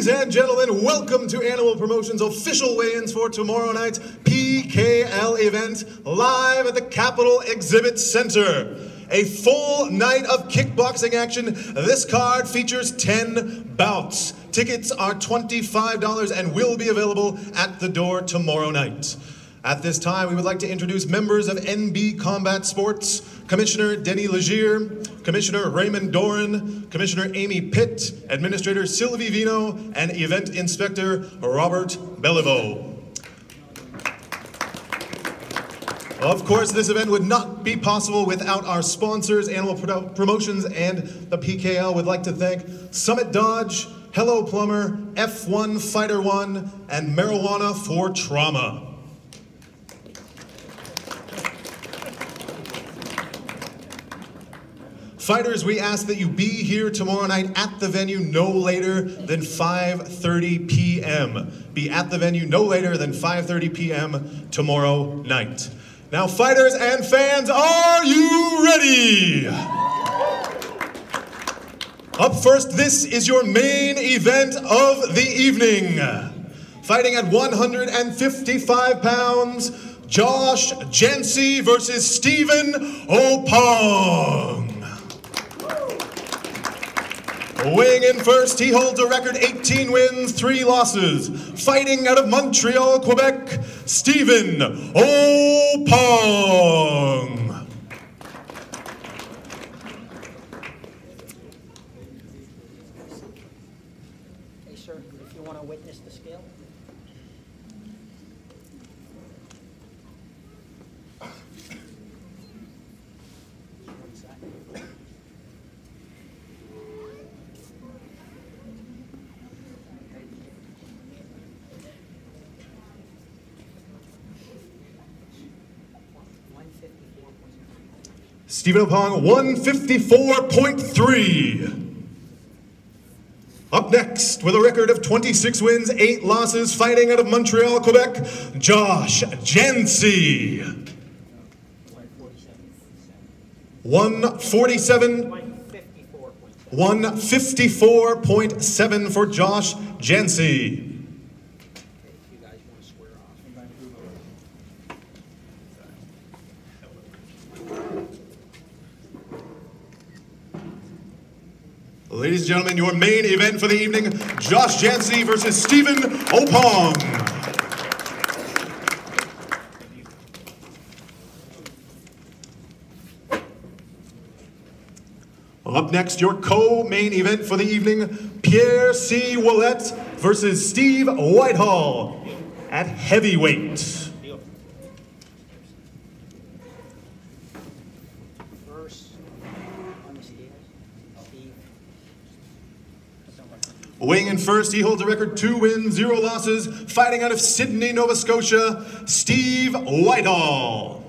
Ladies and gentlemen, welcome to Animal Promotions' official weigh-ins for tomorrow night's PKL event, live at the Capitol Exhibit Center. A full night of kickboxing action. This card features 10 bouts. Tickets are $25 and will be available at the door tomorrow night. At this time, we would like to introduce members of NB Combat Sports, Commissioner Denny Legier, Commissioner Raymond Doran, Commissioner Amy Pitt, Administrator Sylvie Vino, and Event Inspector Robert Belliveau. Of course, this event would not be possible without our sponsors, Animal Promotions and the PKL. Would like to thank Summit Dodge, Hello Plumber, F1 Fighter One, and Marijuana for Trauma. Fighters, we ask that you be here tomorrow night at the venue no later than 5:30 p.m. Be at the venue no later than 5:30 p.m. tomorrow night. Now, fighters and fans, are you ready? Up first, this is your main event of the evening. Fighting at 155 pounds, Josh Chancy versus Stephen Opaw. Weighing in first, he holds a record 18 wins, 3 losses. Fighting out of Montreal, Quebec, Stephen Opaw. Hey, sir, if you want to witness the scale. Stephen Opaw, 154.3. Up next, with a record of 26 wins, 8 losses, fighting out of Montreal, Quebec, Josh Chancy. 154.7 for Josh Chancy. Ladies and gentlemen, your main event for the evening, Josh Chancy versus Stephen Opaw. Up next, your co-main event for the evening, Pierre C. Ouellette versus Steve Whitehall at heavyweight. Weighing in first, he holds a record 2 wins, 0 losses, fighting out of Sydney, Nova Scotia, Steve Whitehall.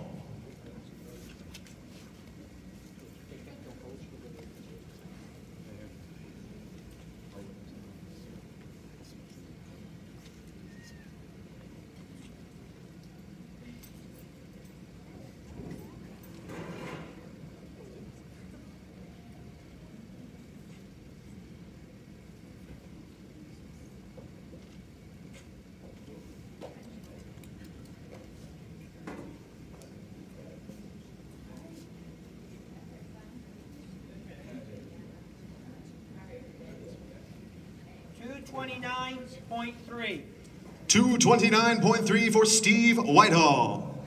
$229.3 for Steve Whitehall.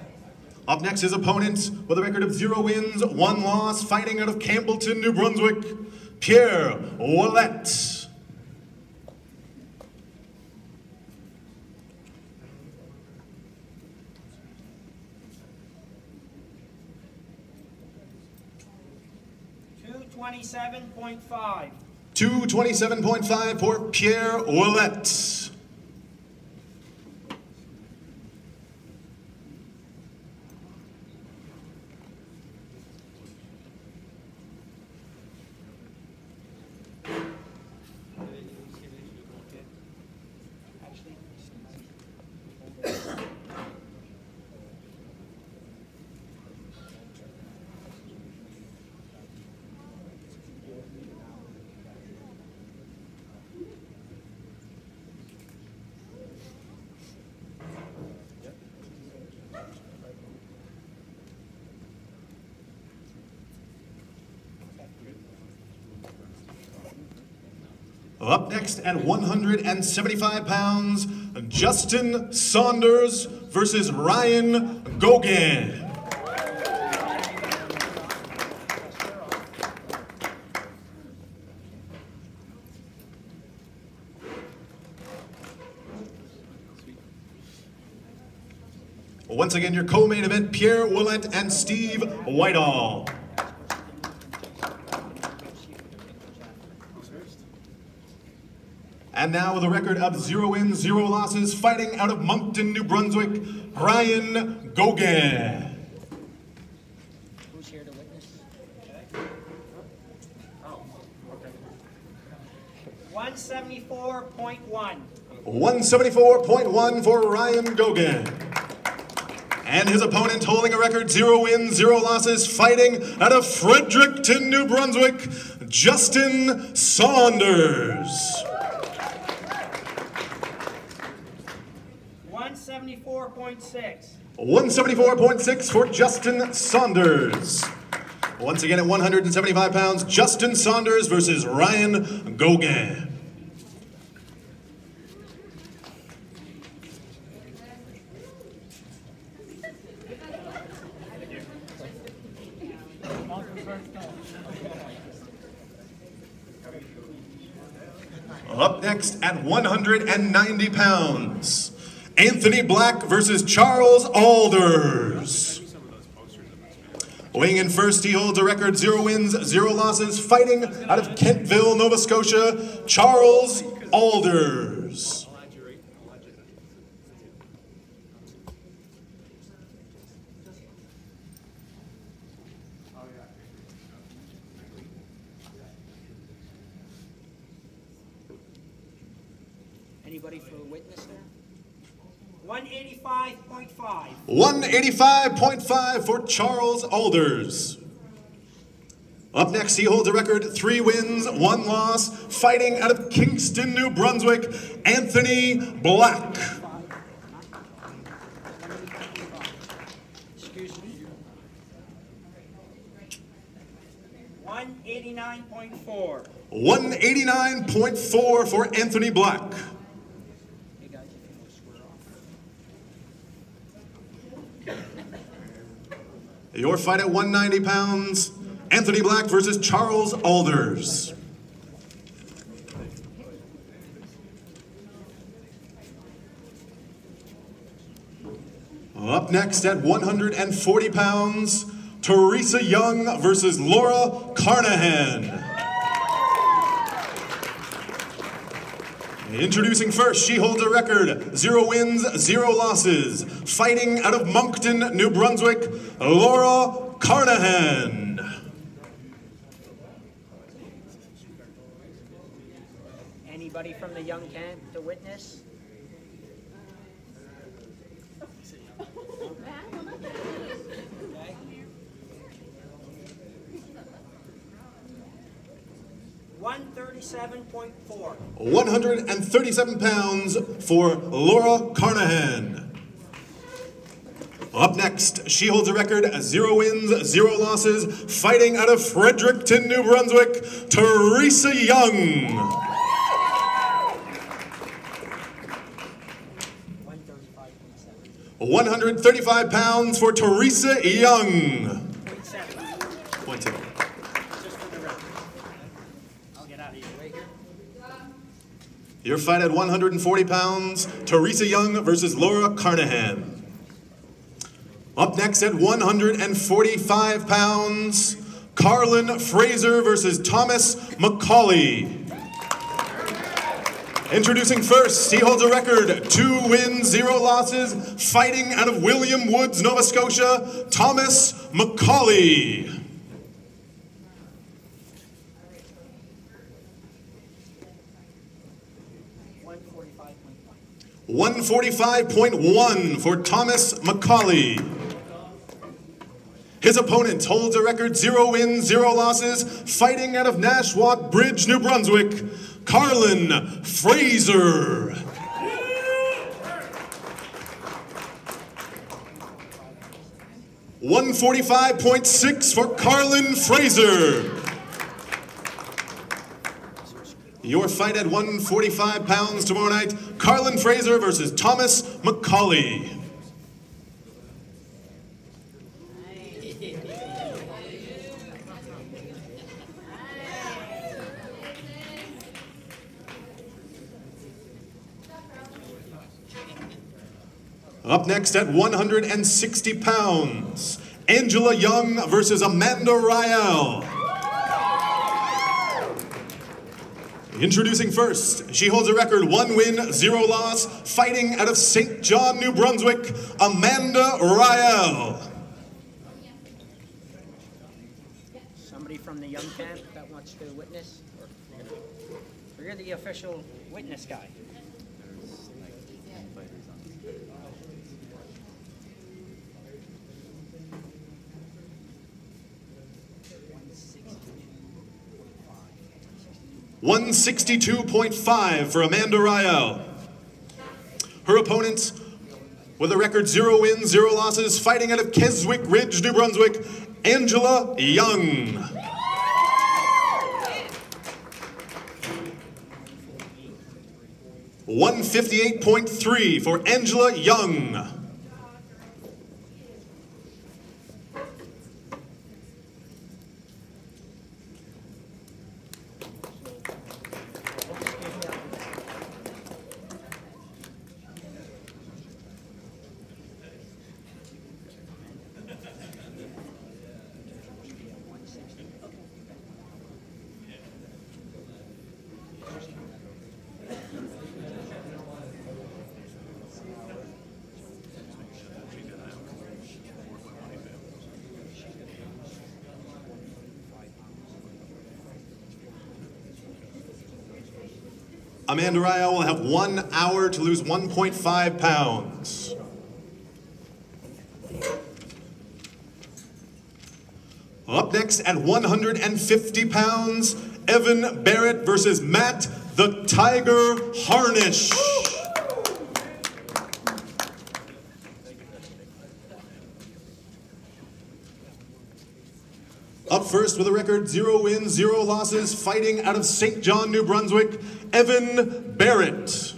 Up next, his opponent with a record of 0 wins, 1 loss, fighting out of Campbellton, New Brunswick, Pierre Ouellette. $227.5 for Pierre Ouellette. Up next at 175 pounds, Justin Saunders versus Ryan Goggin. Once again, your co-main event, Pierre Ouellet and Steve Whitehall. And now with a record of 0 wins, 0 losses, fighting out of Moncton, New Brunswick, Ryan Goggin. Who's here to witness? 174.1. 174.1 for Ryan Goggin. And his opponent holding a record 0 wins, 0 losses, fighting out of Fredericton, New Brunswick, Justin Saunders. 174.6. 174.6 for Justin Saunders. Once again at 175 pounds, Justin Saunders versus Ryan Goggin. Up next at 190 pounds, Anthony Black versus Charles Alders. Weighing in first, he holds a record 0 wins, 0 losses, fighting out of Kentville, Nova Scotia, Charles Alders. Anybody for a witness there? 185.5. 185.5 for Charles Alders. Up next, he holds a record 3 wins, 1 loss, fighting out of Kingston, New Brunswick, Anthony Black. Excuse me. 189.4. 189.4 for Anthony Black. Hey guys, if you want to square off. Your fight at 190 pounds, Anthony Black versus Charles Alders. Up next at 140 pounds, Theresa Young versus Laura Carnahan. Introducing first, she holds a record 0 wins, 0 losses, fighting out of Moncton, New Brunswick, Laura Carnahan. Anybody from the young camp to witness? Okay. 137.4. 137 pounds for Laura Carnahan. Up next, she holds a record 0 wins, 0 losses, fighting out of Fredericton, New Brunswick, Theresa Young. 135 pounds for Theresa Young. 0.7. Just for the record. I'll get out of your way here. Your fight at 140 pounds, Theresa Young versus Laura Carnahan. Up next at 145 pounds, Carlin Fraser versus Thomas Macaulay. Introducing first, he holds a record 2 wins, 0 losses, fighting out of William Woods, Nova Scotia, Thomas Macaulay. 145.1 for Thomas Macaulay. His opponent holds a record 0 wins, 0 losses, fighting out of Nashwauk Bridge, New Brunswick, Carlin Fraser. 145.6 for Carlin Fraser. Your fight at 145 pounds tomorrow night, Carlin Fraser versus Thomas Macaulay. Up next at 160 pounds, Angela Young versus Amanda Riel. Introducing first, she holds a record 1 win, 0 loss, fighting out of St. John, New Brunswick, Amanda Riel. Somebody from the young camp that wants to witness? Or you're the official witness guy. $162.5 for Amanda Riel. Her opponent, with a record 0 wins, 0 losses, fighting out of Keswick Ridge, New Brunswick, Angela Young. $158.3 for Angela Young. Amanda Riel will have 1 hour to lose 1.5 pounds. Up next at 150 pounds, Evan Barrett versus Matt the Tiger Harnish. Up first with a record 0 wins, 0 losses, fighting out of St. John, New Brunswick, Evan Barrett.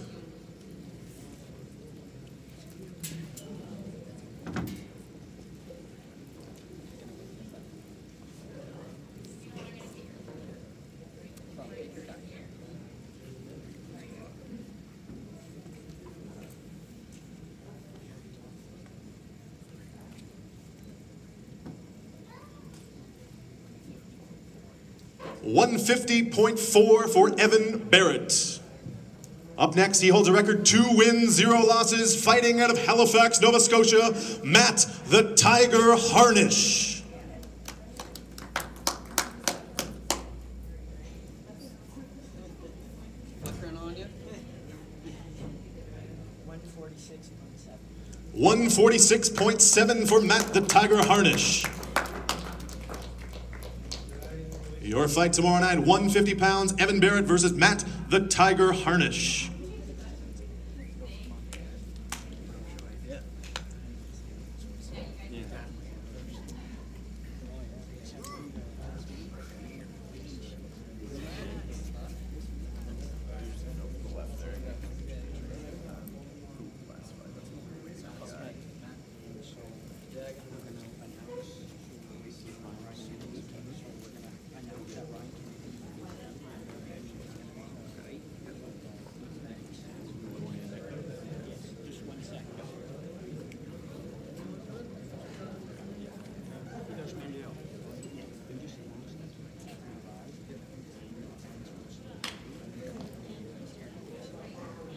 $150.4 for Evan Barrett. Up next, he holds a record 2 wins, 0 losses, fighting out of Halifax, Nova Scotia, Matt the Tiger Harnish. $146.7 for Matt the Tiger Harnish. Your fight tomorrow night, 150 pounds, Evan Barrett versus Matt the Tiger Harnish.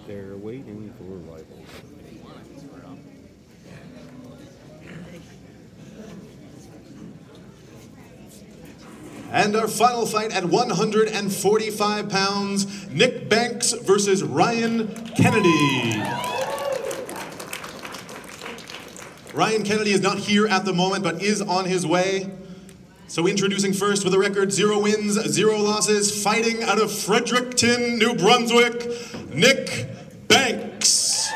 They're waiting for rivals. And our final fight at 145 pounds, Nick Banks versus Ryan Kennedy. Ryan Kennedy is not here at the moment, but is on his way. So introducing first with a record 0 wins, 0 losses, fighting out of Fredericton, New Brunswick, Nick Banks.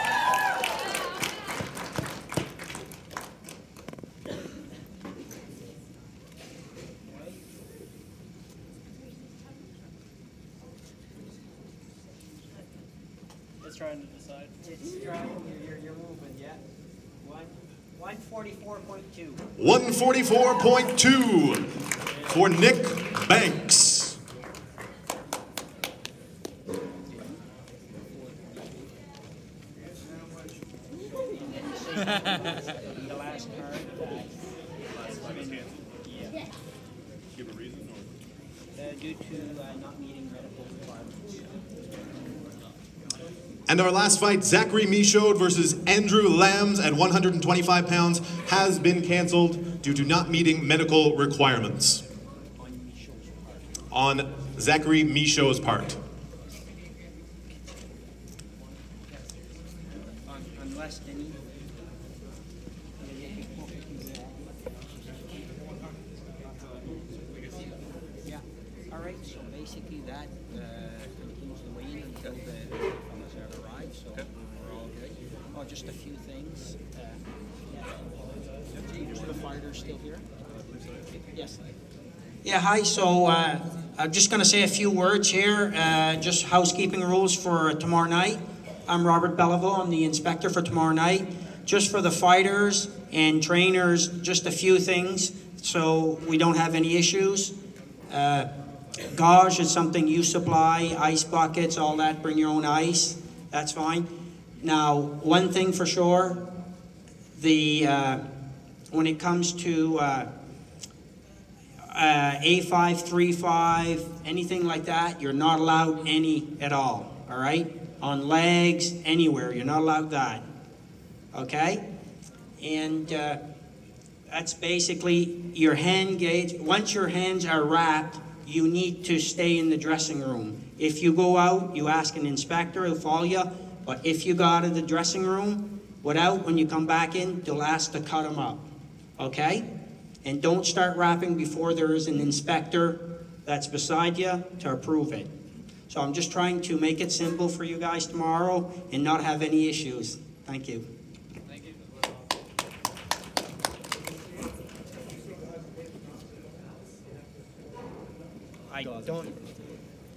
trying to decide. It's trying, you're moving, yeah. 144.2. 144.2 for Nick Banks. The last card. Yeah. Give a reason or? Due to not meeting medical requirements. And our last fight, Zachary Michaud versus Andrew Lambs at 125 pounds, has been canceled due to not meeting medical requirements. On Zachary Michaud's part. Unless any. Yeah. All right. So basically, that concludes the weigh-in until the fellas have arrived. So we're all good. Oh, just a few things. Is the fighter still here? Yes. Yeah. Hi. So I'm just going to say a few words here. Just housekeeping rules for tomorrow night. I'm Robert Belleville. I'm the inspector for tomorrow night. Just for the fighters and trainers, just a few things so we don't have any issues. Gauge is something you supply, ice buckets, all that, bring your own ice. That's fine. Now, one thing for sure, when it comes to A5, 3-5, anything like that, you're not allowed any at all right? On legs, anywhere, you're not allowed that, okay? And that's basically your hand gauge. Once your hands are wrapped, you need to stay in the dressing room. If you go out, you ask an inspector, he'll follow you, but if you go out of the dressing room without, when you come back in, they'll ask to cut them up, okay? And don't start wrapping before there is an inspector that's beside you to approve it. So I'm just trying to make it simple for you guys tomorrow and not have any issues. Thank you. Thank you.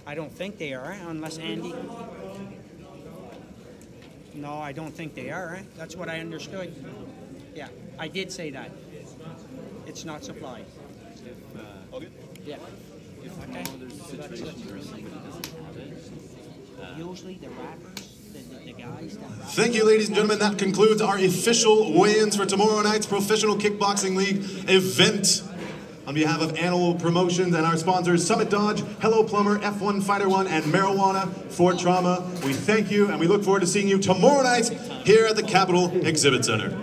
I don't think they are, unless Andy. No, I don't think they are. That's what I understood. Yeah, I did say that. It's not supplied. All good? Yeah. If Okay. there's a situation where somebody doesn't have it, Usually the rappers, the guys that rap. Thank you, ladies and gentlemen. That concludes our official weigh-ins for tomorrow night's Professional Kickboxing League event. On behalf of Animal Promotions and our sponsors, Summit Dodge, Hello Plumber, F1 Fighter One, and Marijuana for Trauma, we thank you and we look forward to seeing you tomorrow night here at the Capitol Exhibit Center.